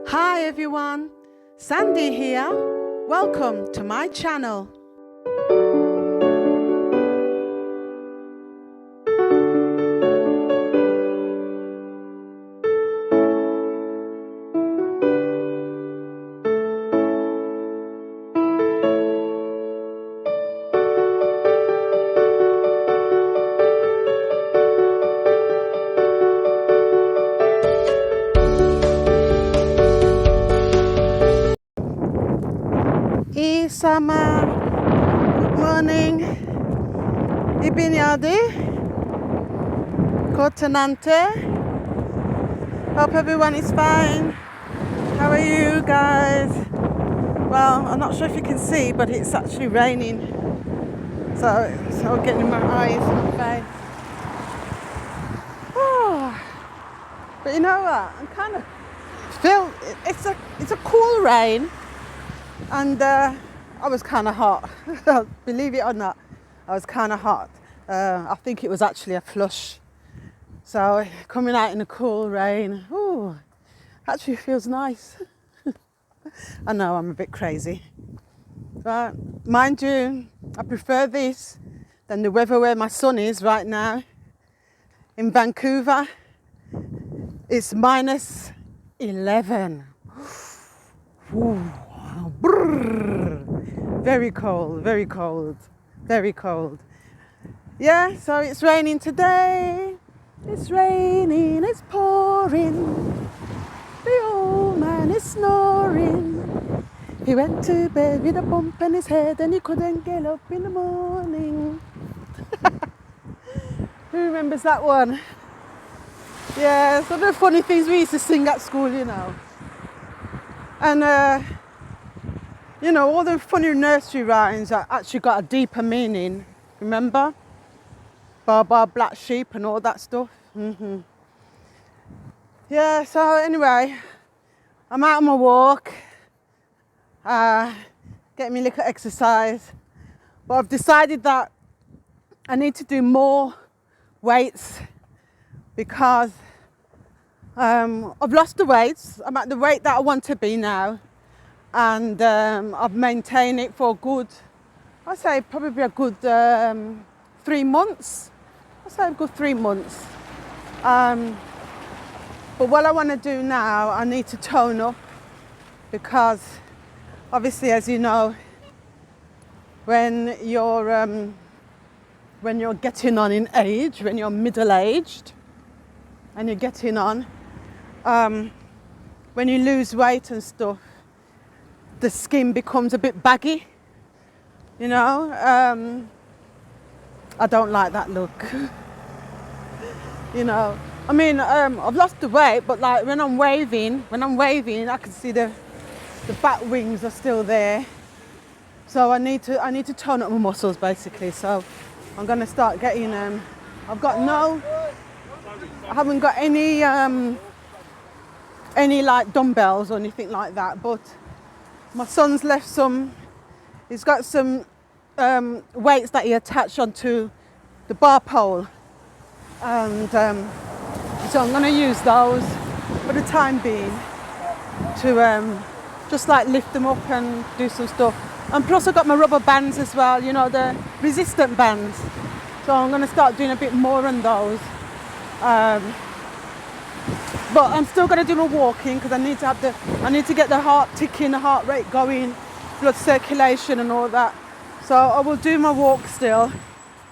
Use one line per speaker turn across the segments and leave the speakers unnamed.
Hi everyone, Sandy here. Welcome to my channel. Isama, good morning. Ibn Yadi, Kotanante. Hope everyone is fine. How are you guys? Well, I'm not sure if you can see, but it's actually raining. So it's all getting in my eyes and my face. Oh, but you know what? I'm kind of feel it's a cool rain. And I was kind of hot, believe it or not, I was kind of hot. I think it was actually a flush. So coming out in the cool rain, ooh, actually feels nice. I know I'm a bit crazy. But mind you, I prefer this than the weather where my son is right now. In Vancouver, it's minus 11. Ooh. Brrr. Very cold, very cold, very cold. Yeah, so it's raining today. It's raining, it's pouring. The old man is snoring. He went to bed with a bump in his head and he couldn't get up in the morning. Who remembers that one? Yeah, so the funny things we used to sing at school, you know. And you know, all the funny nursery rhymes actually got a deeper meaning. Remember? Baba, Black Sheep and all that stuff. Yeah, so anyway, I'm out on my walk, getting me a little exercise. But I've decided that I need to do more weights because I've lost the weights. I'm at the weight that I want to be now. And I've maintained it for a good, I'd say probably a good 3 months. I'd say a good 3 months. But what I want to do now, I need to tone up because obviously, as you know, when you're getting on in age, when you're middle-aged and you're getting on, when you lose weight and stuff, the skin becomes a bit baggy, you know. I don't like that look. You know, I mean, I've lost the weight, but like when I'm waving, I can see the back wings are still there. So I need to tone up my muscles basically. So I'm gonna start getting. I haven't got any like dumbbells or anything like that, but my son's left some. He's got some weights that he attached onto the bar pole, and so I'm going to use those for the time being to just like lift them up and do some stuff. And plus I've got my rubber bands as well, you know, the resistant bands. So I'm going to start doing a bit more on those. But I'm still going to do my walking because I need to get the heart ticking, the heart rate going, blood circulation and all that. So I will do my walk still,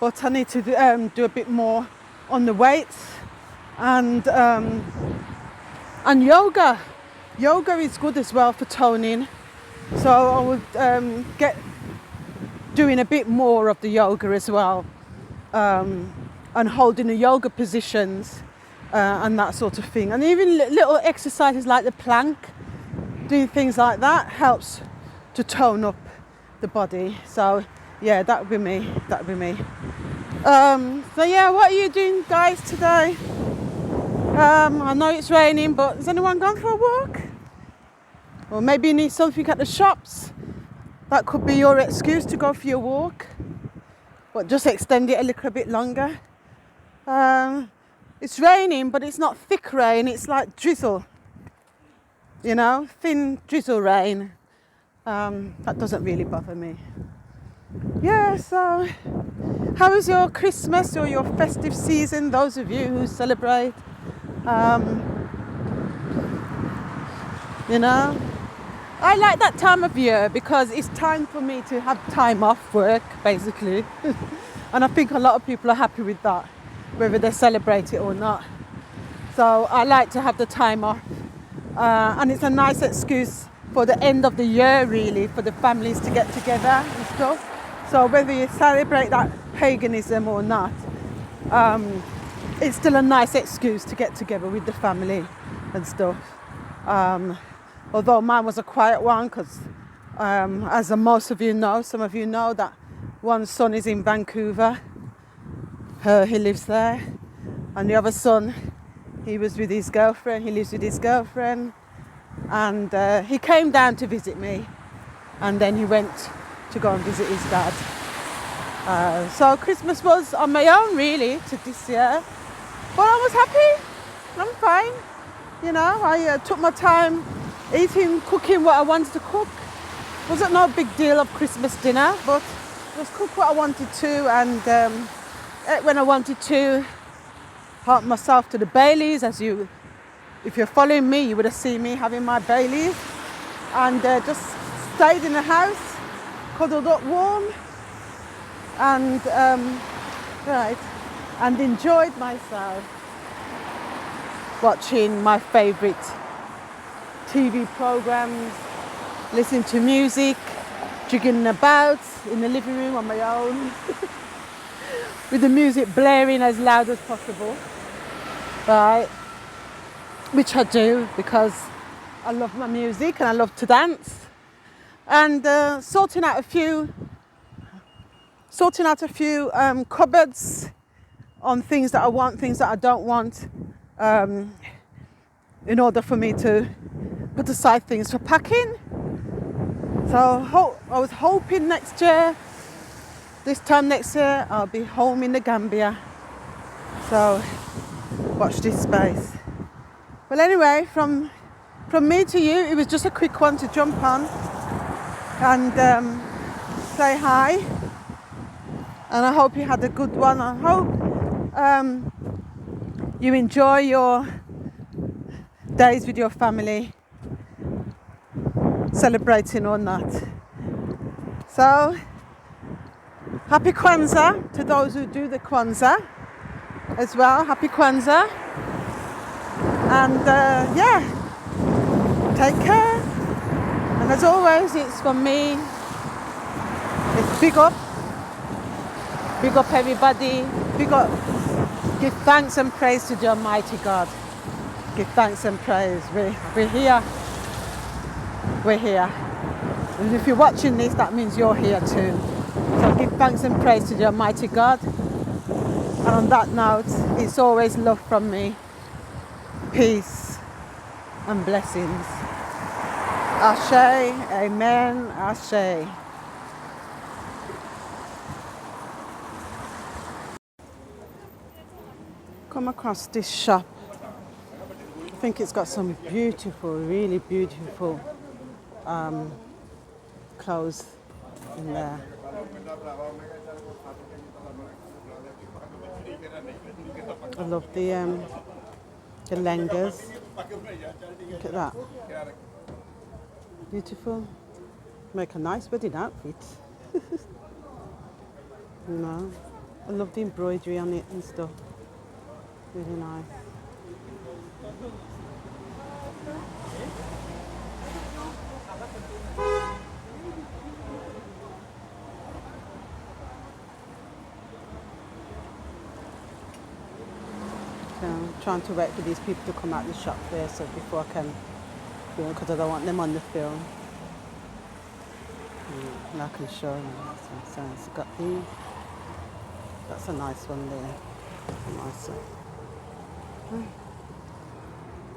but I need to do a bit more on the weights and yoga. Yoga is good as well for toning. So I will get doing a bit more of the yoga as well, and holding the yoga positions. And that sort of thing, and even little exercises like the plank, doing things like that helps to tone up the body. So yeah, that would be me. So yeah, what are you doing guys today? I know it's raining, but has anyone gone for a walk? Or maybe you need something at the shops. That could be your excuse to go for your walk, but just extend it a little bit longer. It's raining, but it's not thick rain, it's like drizzle. you know, thin drizzle rain. That doesn't really bother me. Yeah, so how is your Christmas or your festive season, those of you who celebrate? Um, you know, I like that time of year because it's time for me to have time off work, basically. And I think a lot of people are happy with that, whether they celebrate it or not. So I like to have the time off. And it's a nice excuse for the end of the year, really, for the families to get together and stuff. So whether you celebrate that paganism or not, it's still a nice excuse to get together with the family and stuff. Although mine was a quiet one because, as most of you know, some of you know that one son is in Vancouver. He lives there. And the other son, he was with his girlfriend. He lives with his girlfriend. And he came down to visit me. And then he went to go and visit his dad. So Christmas was on my own, really, to this year. But I was happy. I'm fine. You know, I took my time eating, cooking what I wanted to cook. Wasn't no big deal of Christmas dinner, but just cook what I wanted to and ate when I wanted to. Helped myself to the Baileys, if you're following me, you would have seen me having my Baileys. And just stayed in the house, cuddled up warm, and and enjoyed myself watching my favourite TV programs, listening to music, jigging about in the living room on my own with the music blaring as loud as possible, right? Which I do because I love my music and I love to dance. And sorting out a few cupboards on things that I want, things that I don't want, in order for me to put aside things for packing. So I was hoping this time next year, I'll be home in the Gambia. So watch this space. Well, anyway, from me to you, it was just a quick one to jump on and say hi. And I hope you had a good one. I hope you enjoy your days with your family, celebrating or not. So, happy Kwanzaa to those who do the Kwanzaa as well. Happy Kwanzaa. And take care. And as always, it's from me. It's big up everybody. Big up. Give thanks and praise to the Almighty God. Give thanks and praise. We're here. We're here. And if you're watching this, that means you're here too. So give thanks and praise to the Almighty God. And on that note, it's always love from me. Peace and blessings. Ashe, amen, ashe. Come across this shop. I think it's got some beautiful, really beautiful clothes in there. I love the lengas. Look at that. Beautiful. Make a nice wedding outfit. You know, I love the embroidery on it and stuff. Really nice. So I'm trying to wait for these people to come out the shop there, so before I can film, because I don't want them on the film. And I can show them. So it's got these. That's a nice one there. Nice one.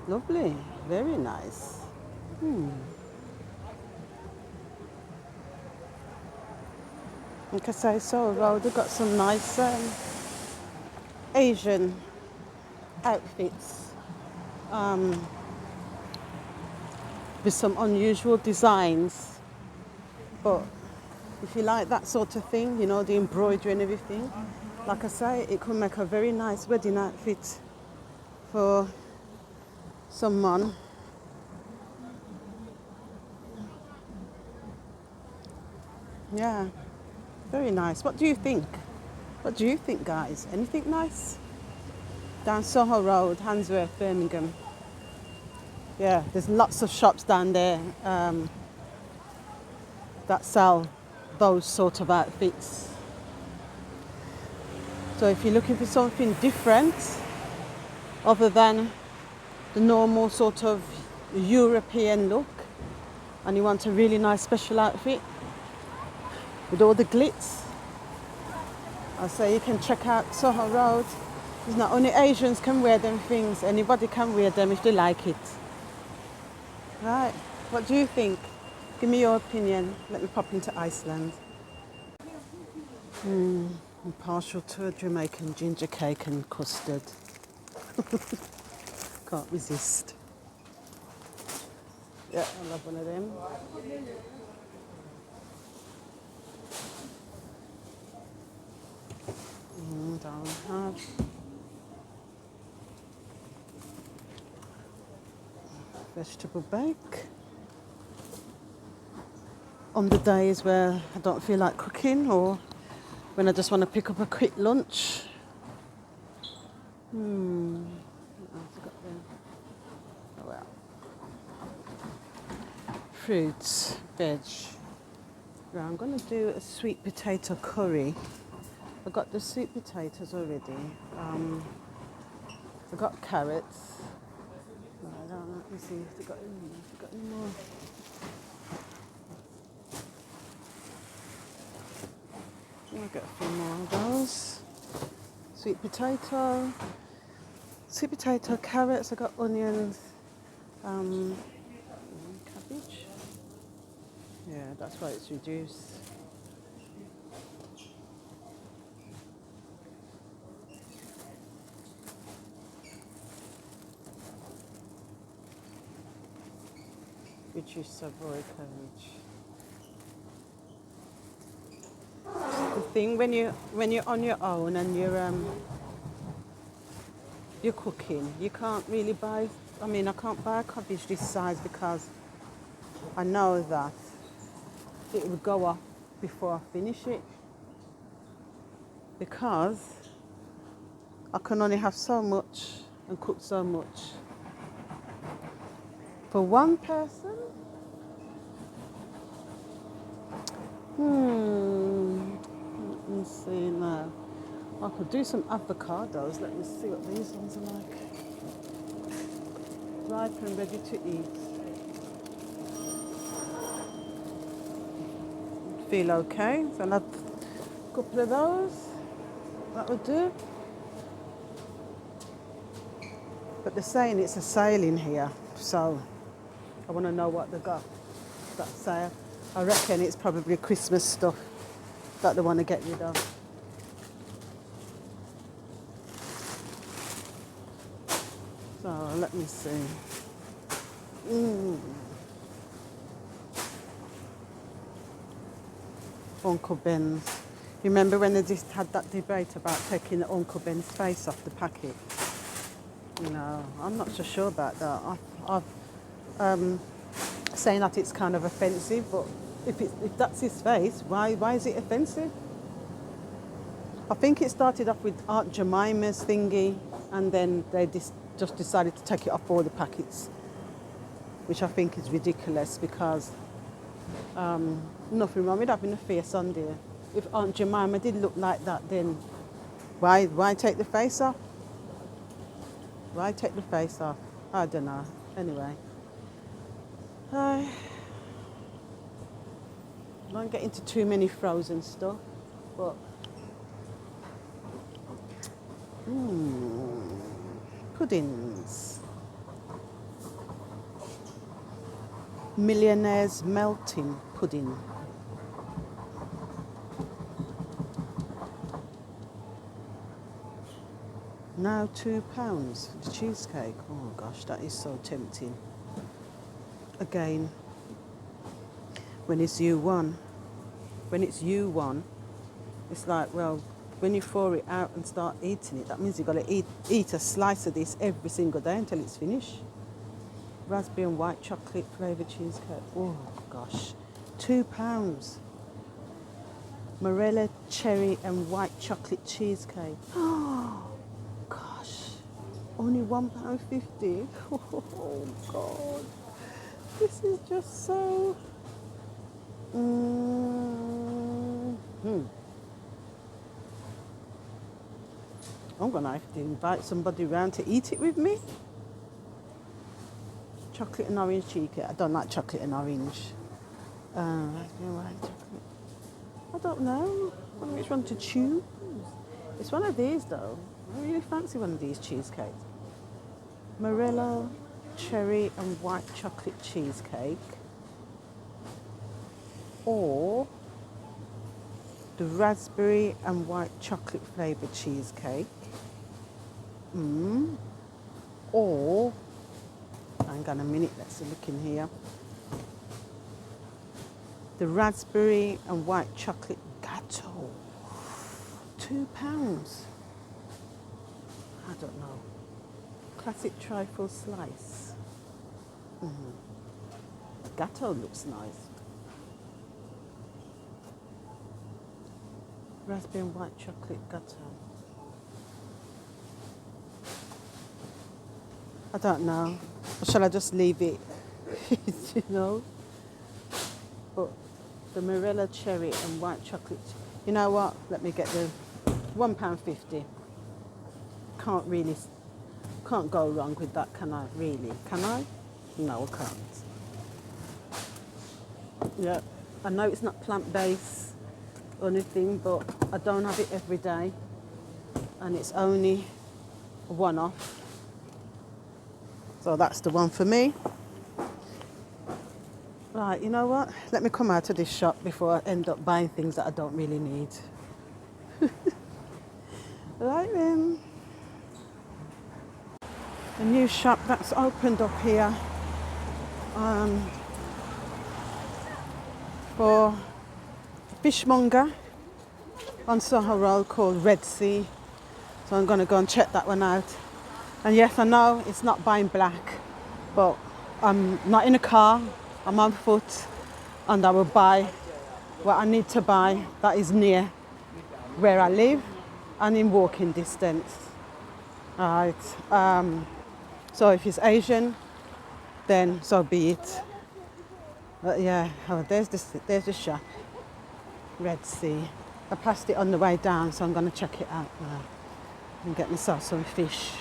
Lovely. Very nice. Like I say, so Road, they've got some nice Asian outfits. with some unusual designs. But if you like that sort of thing, you know, the embroidery and everything, like I say, it could make a very nice wedding outfit for someone. Yeah, very nice. What do you think? What do you think, guys? Anything nice? Down Soho Road, Handsworth, Birmingham. Yeah, there's lots of shops down there that sell those sort of outfits. So if you're looking for something different, other than the normal sort of European look, and you want a really nice special outfit with all the glitz, I say you can check out Soho Road. It's not only Asians can wear them things, anybody can wear them if they like it. Right, what do you think? Give me your opinion. Let me pop into Iceland. I'm partial to a Jamaican ginger cake and custard. Can't resist. Yeah, I love one of them. Don't have vegetable bake. On the days where I don't feel like cooking or when I just want to pick up a quick lunch. What else I got there? Oh well. Fruits, veg. Right, I'm going to do a sweet potato curry. I got the sweet potatoes already. I got carrots. No, I don't know. Let me see if they got any more. I'll get a few more of those. Sweet potato, carrots. I got onions, cabbage. Yeah, that's why it's reduced. Reduced Savoy cabbage. The thing when you're on your own and you're cooking, you can't really buy. I mean, I can't buy a cabbage this size because I know that it would go off before I finish it. Because I can only have so much and cook so much. For one person, let me see now. I could do some avocados. Let me see what these ones are like. Ripe and ready to eat. Feel okay. So I'll add a couple of those. That would do. But they're saying it's a sale in here, so I want to know what they got. That sale. I reckon it's probably Christmas stuff that they want to get rid of. So let me see. Uncle Ben's. You remember when they just had that debate about taking the Uncle Ben's face off the packet? No, I'm not so sure about that. I've saying that it's kind of offensive, but if that's his face, why is it offensive? I think it started off with Aunt Jemima's thingy, and then they just decided to take it off all the packets, which I think is ridiculous because nothing wrong with having a face on there. If Aunt Jemima did look like that, then why take the face off? Why take the face off? I don't know. Anyway. I don't get into too many frozen stuff, but puddings. Millionaire's melting pudding. Now £2 for the cheesecake. Oh gosh, that is so tempting. again, when it's U1. When it's U1, it's like, well, when you thaw it out and start eating it, that means you've got to eat a slice of this every single day until it's finished. Raspberry and white chocolate flavoured cheesecake. Oh, gosh. £2. Morella cherry and white chocolate cheesecake. Oh, gosh. Only £1.50. Oh, God. This is just so... I'm going to have to invite somebody round to eat it with me. Chocolate and orange cheesecake. I don't like chocolate and orange. Raspberry and white chocolate. I don't know. I don't know which one to choose. It's one of these though. I really fancy one of these cheesecakes. Morello cherry and white chocolate cheesecake. Or the raspberry and white chocolate flavoured cheesecake. Or, hang on a minute, let's look in here. The raspberry and white chocolate gâteau. £2. I don't know. Classic trifle slice. Gâteau looks nice. Raspberry and white chocolate gâteau. I don't know. Or shall I just leave it? You know? But the Morella cherry and white chocolate. You know what? Let me get the £1.50. Can't go wrong with that, can I? Really? Can I? No, I can't. Yeah. I know it's not plant-based or anything, but I don't have it every day. And it's only a one-off. So that's the one for me. Right, you know what? Let me come out of this shop before I end up buying things that I don't really need. Right then. A new shop that's opened up here for a fishmonger on Soho Road called Red Sea. So I'm going to go and check that one out. And yes, I know it's not buying black, but I'm not in a car, I'm on foot, and I will buy what I need to buy that is near where I live and in walking distance. All right. So if it's Asian, then so be it. But yeah, there's the shop, Red Sea. I passed it on the way down, so I'm going to check it out now and get myself some fish.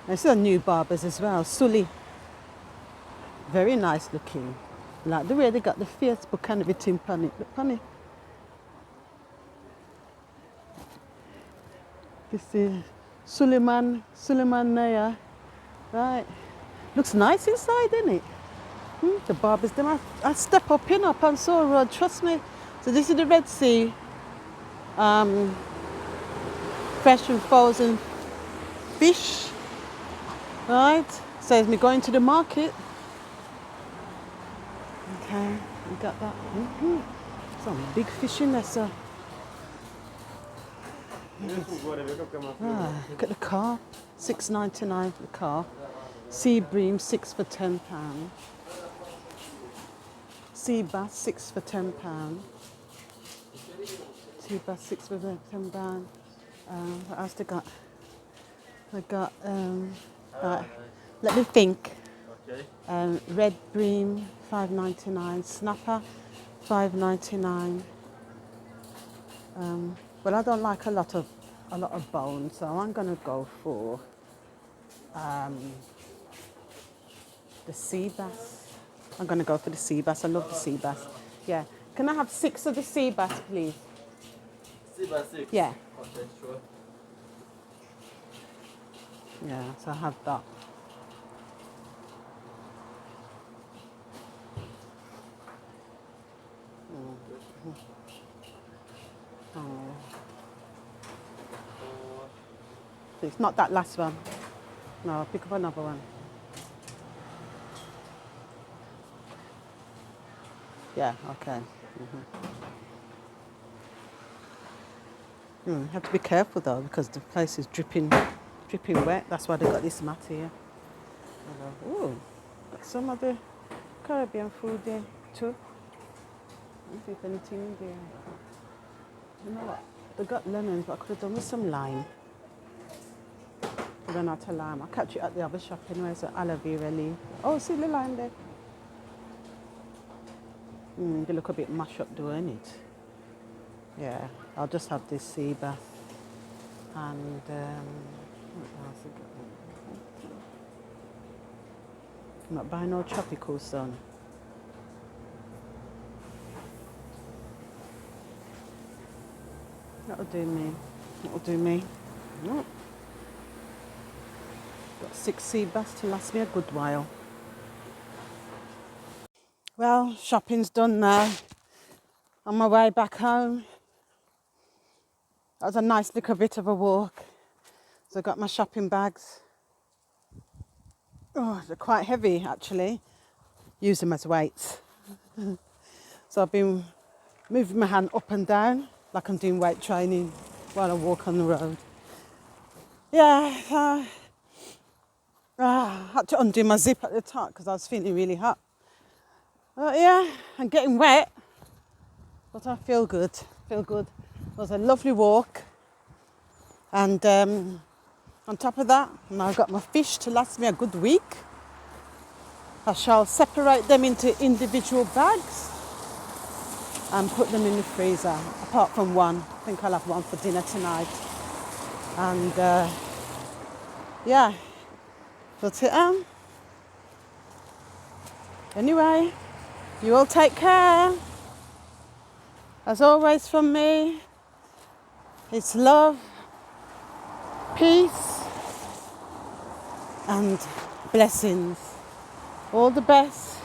There's a new barbers as well, Sully. Very nice looking. Like the way they got the Facebook and everything on it. Look on it. This is Suleiman Naya. Right. Looks nice inside, doesn't it? The barbers, them I step up in up on Soho Road, trust me. So this is the Red Sea. Fresh and frozen fish. Right, says me going to the market. Okay, we got that. Some big fish in there, sir. Look at the car, $6.99 for the car. Sea bream, 6 for £10. Sea bass, 6 for £10. Sea bass, 6 for £10. What else they got? They got. Right, let me think. Red bream, $5.99. Snapper, $5.99. Well, I don't like a lot of bone, so I'm gonna go for the sea bass. I'm gonna go for the sea bass. I love the sea bass. Yeah. Can I have 6 of the sea bass, please?
Sea bass 6?
Yeah.
Okay, sure.
Yeah, so I have that. It's not that last one. No, I'll pick up another one. Yeah, okay. You have to be careful though because the place is dripping wet. That's why they got this mat here. Oh, got some of the Caribbean food there too. I don't think anything in there. You know what? They got lemons, but I could have done with some lime. I don't know how to lime. I'll catch you at the other shop anyway, so aloe vera leaf. Oh, see the lime there? They look a bit mashed up doing it. Yeah, I'll just have this sea bass. And what else I got? I'm not buying no tropical sun. That'll do me. That'll do me. No. Got 6 sea bass to last me a good while. Well, shopping's done now. On my way back home. That was a nice little bit of a walk. So I got my shopping bags. Oh, they're quite heavy actually. Use them as weights. So I've been moving my hand up and down like I'm doing weight training while I walk on the road. Yeah, I had to undo my zip at the top because I was feeling really hot. Yeah, I'm getting wet, but I feel good. Feel good. It was a lovely walk, and on top of that, now I've got my fish to last me a good week. I shall separate them into individual bags and put them in the freezer, apart from one. I think I'll have one for dinner tonight. And yeah, that's it. Anyway, you all take care. As always from me, it's love, peace, and blessings. All the best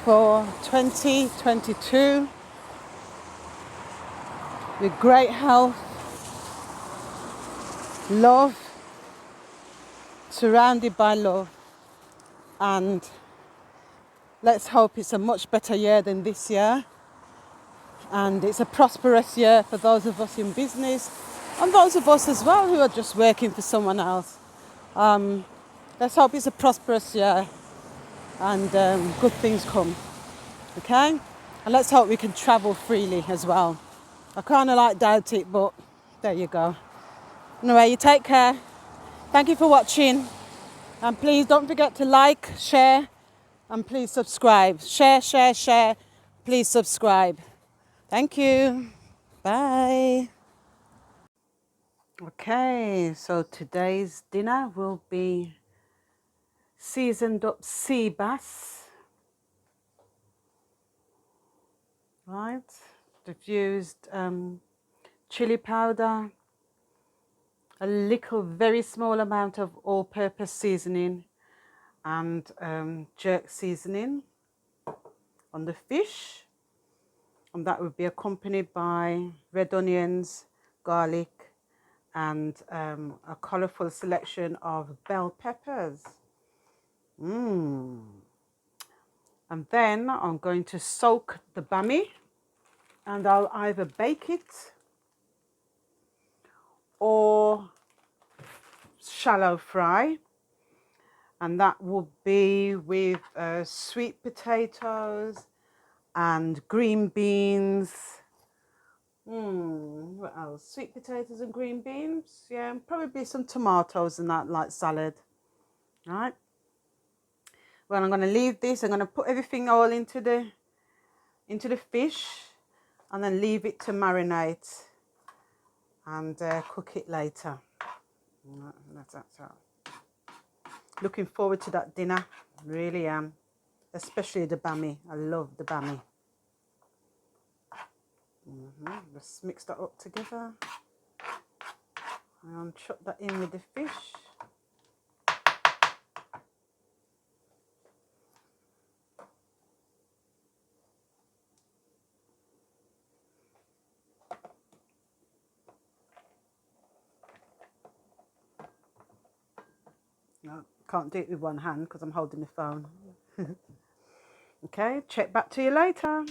for 2022 with great health, love, surrounded by love, and let's hope it's a much better year than this year, and it's a prosperous year for those of us in business and those of us as well who are just working for someone else. Let's hope it's a prosperous year and good things come, okay? And let's hope we can travel freely as well. I kind of like doubt it, but there you go. Anyway, you take care. Thank you for watching. And please don't forget to like, share, and please subscribe. Share, share, share. Please subscribe. Thank you. Bye. Okay, so today's dinner will be seasoned up sea bass. Right. I've used chili powder, a little very small amount of all-purpose seasoning, and jerk seasoning on the fish, and that would be accompanied by red onions, garlic, and a colourful selection of bell peppers. And then I'm going to soak the bami, and I'll either bake it or shallow fry, and that will be with sweet potatoes and green beans. What else? Sweet potatoes and green beans. Yeah, and probably some tomatoes and that, like salad. All right. Well, I'm going to leave this. I'm going to put everything all into the fish, and then leave it to marinate and cook it later. That's all. Looking forward to that dinner. Really am. Especially the bami. I love the bami. Just mix that up together and chop that in with the fish. No, can't do it with one hand because I'm holding the phone. Okay, check back to you later.